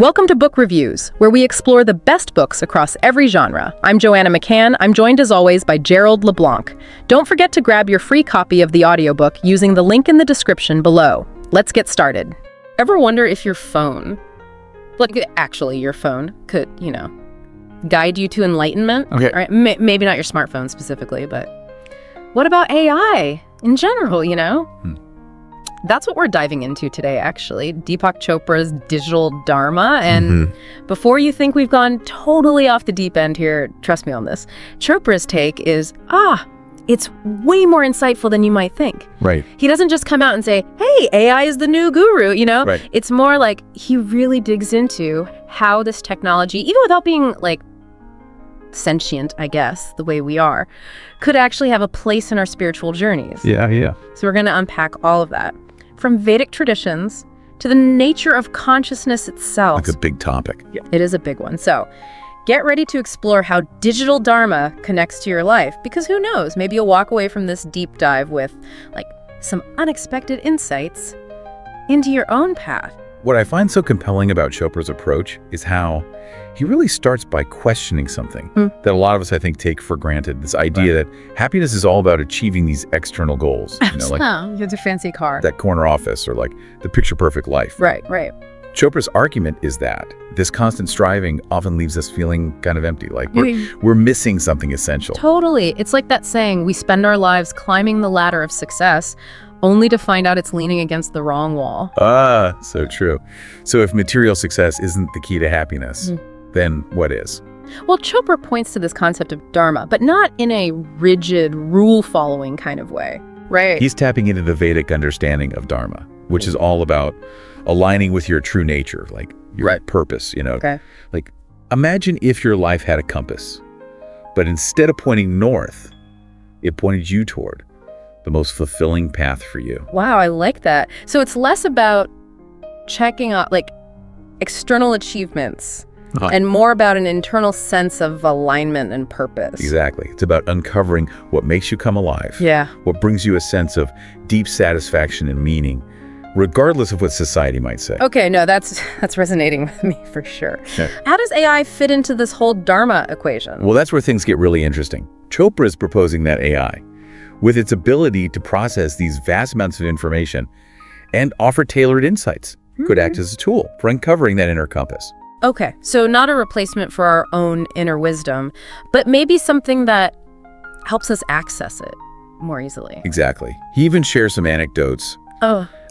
Welcome to Book Reviews, where we explore the best books across every genre. I'm Joanna McCann. I'm joined as always by Gerald LeBlanc. Don't forget to grab your free copy of the audiobook using the link in the description below. Let's get started. Ever wonder if your phone, actually your phone, could, guide you to enlightenment? Okay. All right, maybe not your smartphone specifically, but what about AI in general, That's what we're diving into today, actually. Deepak Chopra's digital Dharma. And before you think we've gone totally off the deep end here, trust me on this, Chopra's take is, it's way more insightful than you might think. Right. He doesn't just come out and say, hey, AI is the new guru, Right. It's more like he really digs into how this technology, even without being sentient, I guess, the way we are, could actually have a place in our spiritual journeys. Yeah. So we're going to unpack all of that. From Vedic traditions to the nature of consciousness itself. Like a big topic. Yeah. It is a big one. So get ready to explore how digital Dharma connects to your life, because who knows, maybe you'll walk away from this deep dive with some unexpected insights into your own path. What I find so compelling about Chopra's approach is how he really starts by questioning something that a lot of us, I think, take for granted. This idea that happiness is all about achieving these external goals. You have a fancy car. That corner office or the picture perfect life. Right. Chopra's argument is that this constant striving often leaves us feeling kind of empty, we're missing something essential. Totally. It's like that saying, we spend our lives climbing the ladder of success only to find out it's leaning against the wrong wall. So true. So if material success isn't the key to happiness, then what is? Well, Chopra points to this concept of Dharma, but not in a rigid, rule-following kind of way, right? He's tapping into the Vedic understanding of Dharma, which is all about aligning with your true nature, your purpose, Okay. Imagine if your life had a compass, but instead of pointing north, it pointed you toward the most fulfilling path for you. Wow, I like that. So it's less about checking out external achievements and more about an internal sense of alignment and purpose. Exactly. It's about uncovering what makes you come alive. Yeah. What brings you a sense of deep satisfaction and meaning, regardless of what society might say. Okay, no, that's resonating with me for sure. Yeah. How does AI fit into this whole Dharma equation? Well, that's where things get really interesting. Chopra is proposing that AI, with its ability to process these vast amounts of information and offer tailored insights, could act as a tool for uncovering that inner compass. Okay, so not a replacement for our own inner wisdom, but maybe something that helps us access it more easily. Exactly. He even shares some anecdotes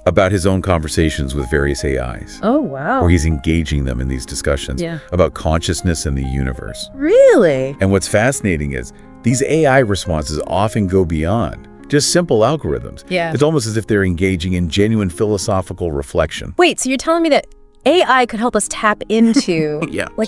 about his own conversations with various AIs. Oh, wow. Where he's engaging them in these discussions about consciousness and the universe. Really? And what's fascinating is these AI responses often go beyond just simple algorithms. Yeah. It's almost as if they're engaging in genuine philosophical reflection. Wait, so you're telling me that AI could help us tap into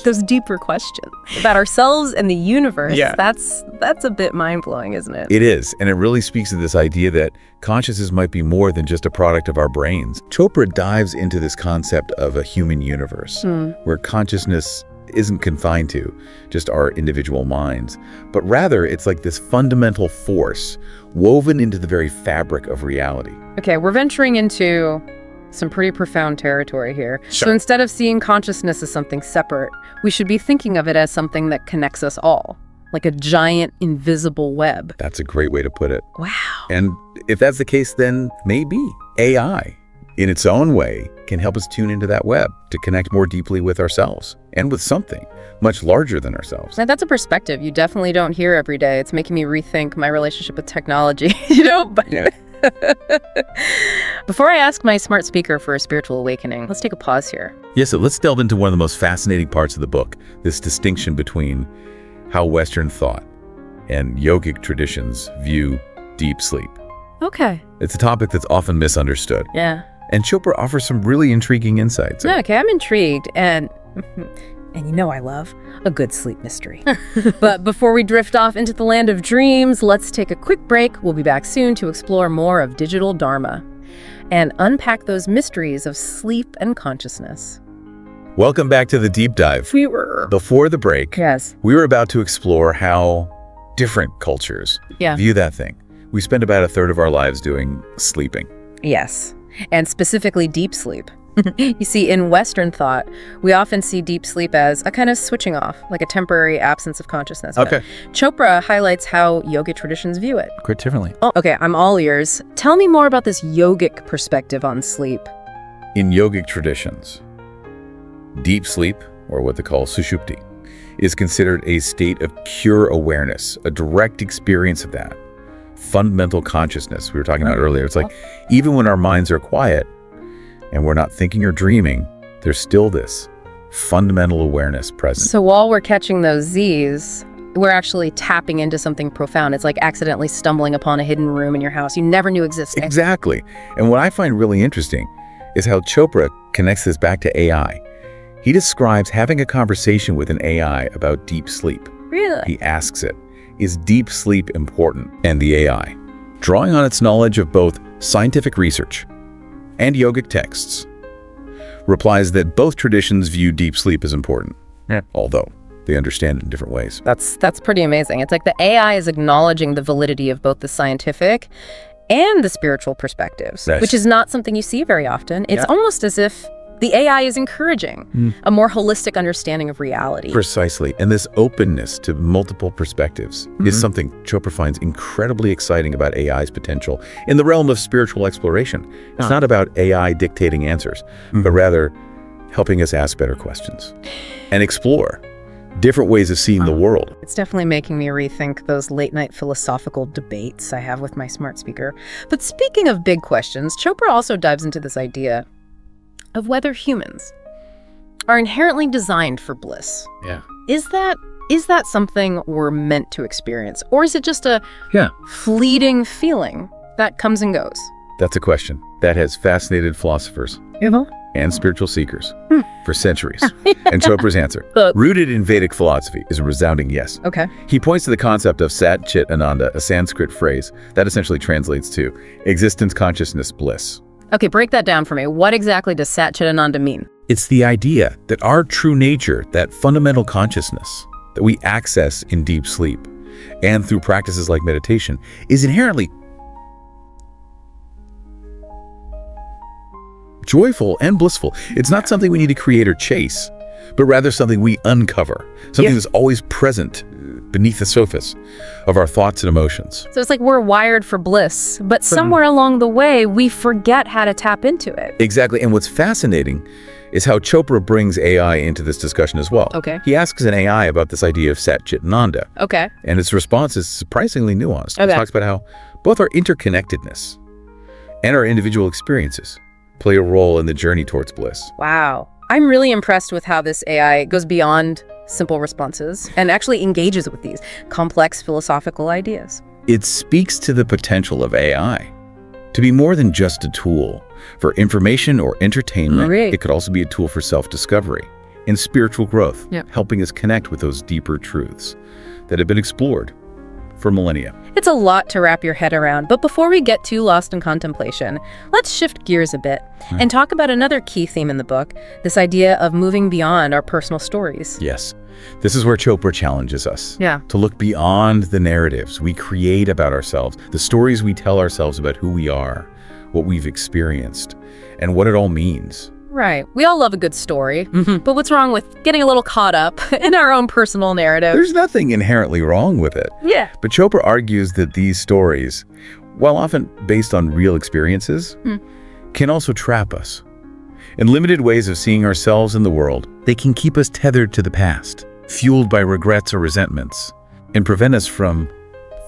those deeper questions about ourselves and the universe? Yeah. That's a bit mind-blowing, isn't it? It is, and it really speaks to this idea that consciousness might be more than just a product of our brains. Chopra dives into this concept of a human universe where consciousness isn't confined to just our individual minds, but rather it's like this fundamental force woven into the very fabric of reality. Okay, we're venturing into some pretty profound territory here. Sure. So instead of seeing consciousness as something separate, we should be thinking of it as something that connects us all, like a giant invisible web. That's a great way to put it. Wow. And if that's the case, then maybe AI, in its own way, can help us tune into that web to connect more deeply with ourselves and with something much larger than ourselves. Now, that's a perspective you definitely don't hear every day. It's making me rethink my relationship with technology, But before I ask my smart speaker for a spiritual awakening, let's take a pause here. Yeah, so let's delve into one of the most fascinating parts of the book, this distinction between how Western thought and yogic traditions view deep sleep. Okay. It's a topic that's often misunderstood. Yeah. And Chopra offers some really intriguing insights. Okay, I'm intrigued, and I love a good sleep mystery. But before we drift off into the land of dreams, let's take a quick break. We'll be back soon to explore more of digital Dharma and unpack those mysteries of sleep and consciousness. Welcome back to the deep dive. Before the break, we were about to explore how different cultures view that thing. We spend about a third of our lives doing sleeping. Yes, and specifically deep sleep. You see, in Western thought, we often see deep sleep as a kind of switching off, like a temporary absence of consciousness. Okay. But Chopra highlights how yogic traditions view it. Quite differently. Oh, okay, I'm all ears. Tell me more about this yogic perspective on sleep. In yogic traditions, deep sleep, or what they call sushupti, is considered a state of pure awareness, a direct experience of that. Fundamental consciousness we were talking about earlier. It's like even when our minds are quiet and we're not thinking or dreaming, there's still this fundamental awareness present. So while we're catching those Z's, we're actually tapping into something profound. It's like accidentally stumbling upon a hidden room in your house you never knew existed. Exactly. And what I find really interesting is how Chopra connects this back to AI. He describes having a conversation with an AI about deep sleep. Really? He asks it, is deep sleep important? And the AI, drawing on its knowledge of both scientific research and yogic texts, replies that both traditions view deep sleep as important, although they understand it in different ways. That's pretty amazing. It's like the AI is acknowledging the validity of both the scientific and the spiritual perspectives, Yes. which is not something you see very often. It's almost as if the AI is encouraging a more holistic understanding of reality. Precisely. And this openness to multiple perspectives is something Chopra finds incredibly exciting about AI's potential in the realm of spiritual exploration. It's not about AI dictating answers, but rather helping us ask better questions and explore different ways of seeing the world. It's definitely making me rethink those late-night philosophical debates I have with my smart speaker. But speaking of big questions, Chopra also dives into this idea of whether humans are inherently designed for bliss. Yeah. Is that something we're meant to experience? Or is it just a fleeting feeling that comes and goes? That's a question that has fascinated philosophers and spiritual seekers for centuries. And Chopra's answer, rooted in Vedic philosophy, is a resounding yes. Okay. He points to the concept of Sat Chit Ananda, a Sanskrit phrase that essentially translates to existence, consciousness, bliss. Okay, break that down for me. What exactly does Sat Chit Ananda mean? It's the idea that our true nature, that fundamental consciousness that we access in deep sleep and through practices like meditation, is inherently joyful and blissful. It's not something we need to create or chase, but rather something we uncover, something that's always present beneath the surface of our thoughts and emotions. So it's like we're wired for bliss, but somewhere along the way, we forget how to tap into it. Exactly. And what's fascinating is how Chopra brings AI into this discussion as well. Okay. He asks an AI about this idea of Sat Chit Ananda. Okay. And its response is surprisingly nuanced. Okay. It talks about how both our interconnectedness and our individual experiences play a role in the journey towards bliss. Wow. I'm really impressed with how this AI goes beyond simple responses and actually engages with these complex philosophical ideas. It speaks to the potential of AI to be more than just a tool for information or entertainment. Right. It could also be a tool for self-discovery and spiritual growth, Yep. helping us connect with those deeper truths that have been explored for millennia. It's a lot to wrap your head around, but before we get too lost in contemplation, let's shift gears a bit and talk about another key theme in the book, this idea of moving beyond our personal stories. Yes. This is where Chopra challenges us to look beyond the narratives we create about ourselves, the stories we tell ourselves about who we are, what we've experienced, and what it all means. Right. We all love a good story, but what's wrong with getting a little caught up in our own personal narrative? There's nothing inherently wrong with it. Yeah. But Chopra argues that these stories, while often based on real experiences, can also trap us. In limited ways of seeing ourselves in the world, they can keep us tethered to the past, fueled by regrets or resentments, and prevent us from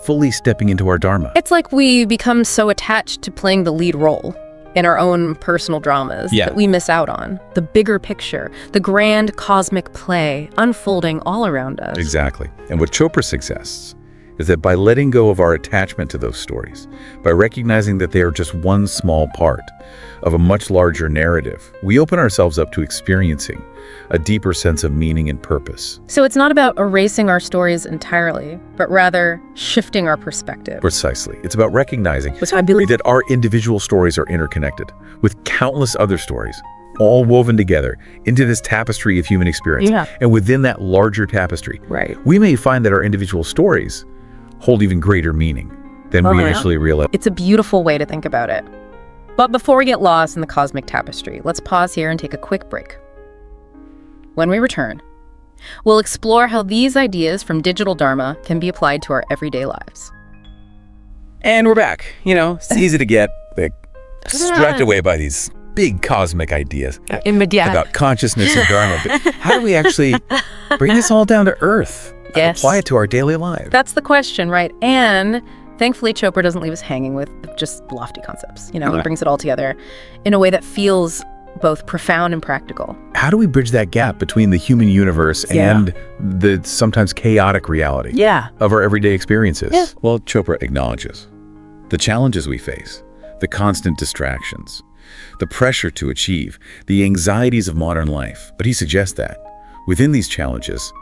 fully stepping into our Dharma. It's like we become so attached to playing the lead role in our own personal dramas that we miss out on the bigger picture, the grand cosmic play unfolding all around us. Exactly. And what Chopra suggests is that by letting go of our attachment to those stories, by recognizing that they are just one small part of a much larger narrative, we open ourselves up to experiencing a deeper sense of meaning and purpose. So it's not about erasing our stories entirely, but rather shifting our perspective. Precisely. It's about recognizing Which I believe that our individual stories are interconnected with countless other stories, all woven together into this tapestry of human experience. Yeah. And within that larger tapestry, Right. we may find that our individual stories hold even greater meaning than we initially realized. It's a beautiful way to think about it. But before we get lost in the cosmic tapestry, let's pause here and take a quick break. When we return, we'll explore how these ideas from digital Dharma can be applied to our everyday lives. And we're back. It's easy to get distracted away by these big cosmic ideas about consciousness and Dharma. But how do we actually bring this all down to earth? Yes. Apply it to our daily lives? That's the question, right? And thankfully, Chopra doesn't leave us hanging with just lofty concepts. He brings it all together in a way that feels both profound and practical. How do we bridge that gap between the human universe and the sometimes chaotic reality of our everyday experiences? Yeah. Well, Chopra acknowledges the challenges we face, the constant distractions, the pressure to achieve, the anxieties of modern life. But he suggests that within these challenges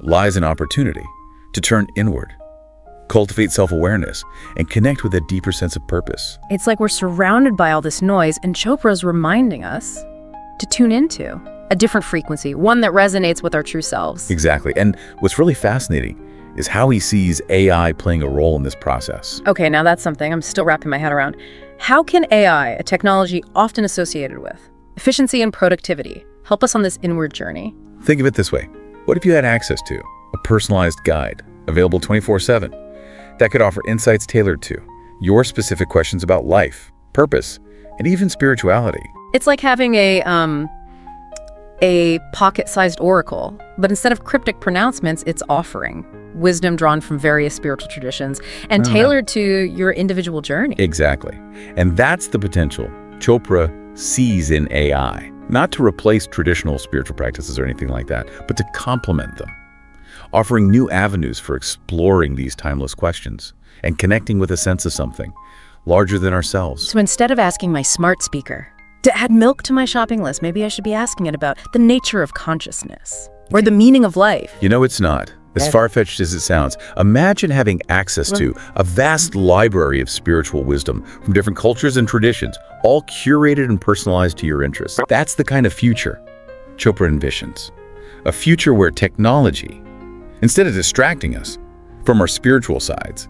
lies an opportunity to turn inward, cultivate self-awareness, and connect with a deeper sense of purpose. It's like we're surrounded by all this noise, and Chopra's reminding us to tune into a different frequency, one that resonates with our true selves. Exactly. And what's really fascinating is how he sees AI playing a role in this process. Okay, now that's something I'm still wrapping my head around. How can AI, a technology often associated with efficiency and productivity, help us on this inward journey? Think of it this way. What if you had access to a personalized guide available 24/7 that could offer insights tailored to your specific questions about life, purpose, and even spirituality? It's like having a pocket-sized oracle, but instead of cryptic pronouncements, it's offering wisdom drawn from various spiritual traditions and tailored to your individual journey. Exactly. And that's the potential Chopra sees in AI. Not to replace traditional spiritual practices or anything like that, but to complement them, offering new avenues for exploring these timeless questions and connecting with a sense of something larger than ourselves. So instead of asking my smart speaker to add milk to my shopping list, maybe I should be asking it about the nature of consciousness or the meaning of life. It's not. As far-fetched as it sounds, imagine having access to a vast library of spiritual wisdom from different cultures and traditions, all curated and personalized to your interests. That's the kind of future Chopra envisions. A future where technology, instead of distracting us from our spiritual sides,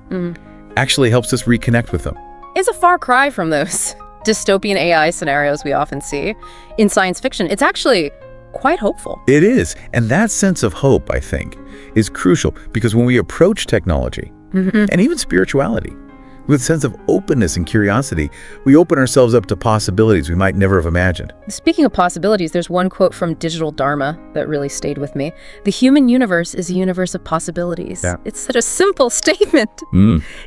actually helps us reconnect with them. It's a far cry from those dystopian AI scenarios we often see in science fiction. It's actually quite hopeful. It is. And that sense of hope, I think, is crucial because when we approach technology and even spirituality with a sense of openness and curiosity, we open ourselves up to possibilities we might never have imagined. Speaking of possibilities, there's one quote from Digital Dharma that really stayed with me. The human universe is a universe of possibilities. Yeah. It's such a simple statement.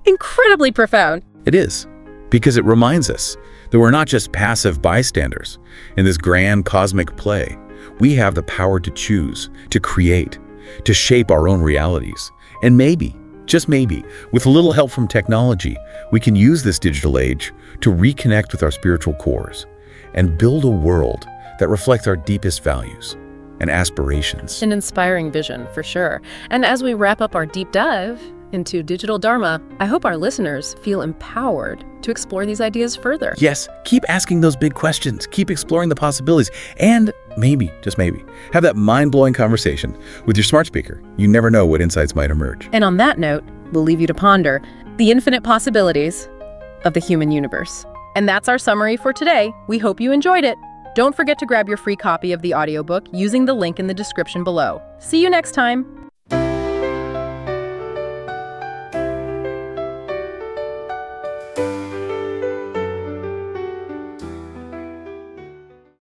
Incredibly profound. It is, because it reminds us that we're not just passive bystanders in this grand cosmic play. We have the power to choose, to create, to shape our own realities. And maybe, just maybe, with a little help from technology, we can use this digital age to reconnect with our spiritual cores and build a world that reflects our deepest values and aspirations. An inspiring vision, for sure. And as we wrap up our deep dive into digital Dharma, I hope our listeners feel empowered to explore these ideas further. Yes, keep asking those big questions, keep exploring the possibilities, and maybe, just maybe, have that mind-blowing conversation with your smart speaker. You never know what insights might emerge. And on that note, we'll leave you to ponder the infinite possibilities of the human universe. And that's our summary for today. We hope you enjoyed it. Don't forget to grab your free copy of the audiobook using the link in the description below. See you next time.